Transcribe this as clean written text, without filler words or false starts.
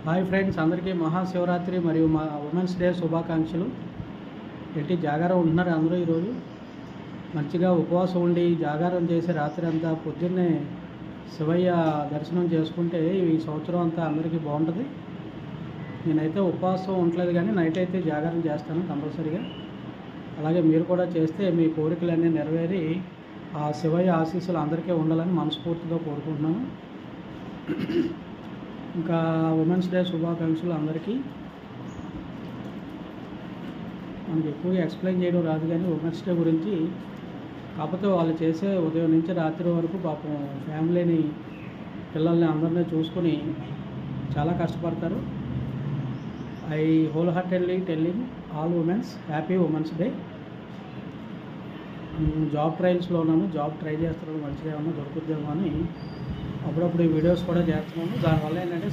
Hi friends, అందరికీ మహాశివరాత్రి మరియు మా ఉమెన్స్ డే శుభాకాంక్షలు. ఏంటి జాగారం ఉంటున్నారు అందరూ? ఈరోజు మంచిగా ఉపవాసం ఉండి జాగారం చేసి రాత్రి అంతా పొద్దున్నే శివయ్య దర్శనం చేసుకుంటే ఈ సంవత్సరం అంతా అందరికీ బాగుంటుంది. నేనైతే ఉపవాసం ఉండలేదు, కానీ నైట్ అయితే జాగారం చేస్తాను కంపల్సరీగా. అలాగే మీరు కూడా చేస్తే మీ కోరికలన్నీ నెరవేరి ఆ శివయ్య ఆశీస్సులు అందరికీ ఉండాలని మనస్ఫూర్తిగా కోరుకుంటున్నాను. ఇంకా ఉమెన్స్ డే శుభాకాంక్షలు అందరికీ. మనకి ఎక్కువగా ఎక్స్ప్లెయిన్ చేయడం రాదు, కానీ ఉమెన్స్ డే గురించి కాకపోతే వాళ్ళు చేసే ఉదయం నుంచి రాత్రి వరకు పాపం ఫ్యామిలీని, పిల్లల్ని అందరినీ చూసుకొని చాలా కష్టపడతారు. I whole heartedly telling all women's happy women's day. Job ట్రయల్స్లో ఉన్నాను, జాబ్ ట్రై చేస్తున్నాను, మంచిగా ఏమన్నా దొరుకుద్దేమో అని అప్పుడప్పుడు ఈ వీడియోస్ కూడా చేస్తున్నాను. దానివల్ల ఏంటంటే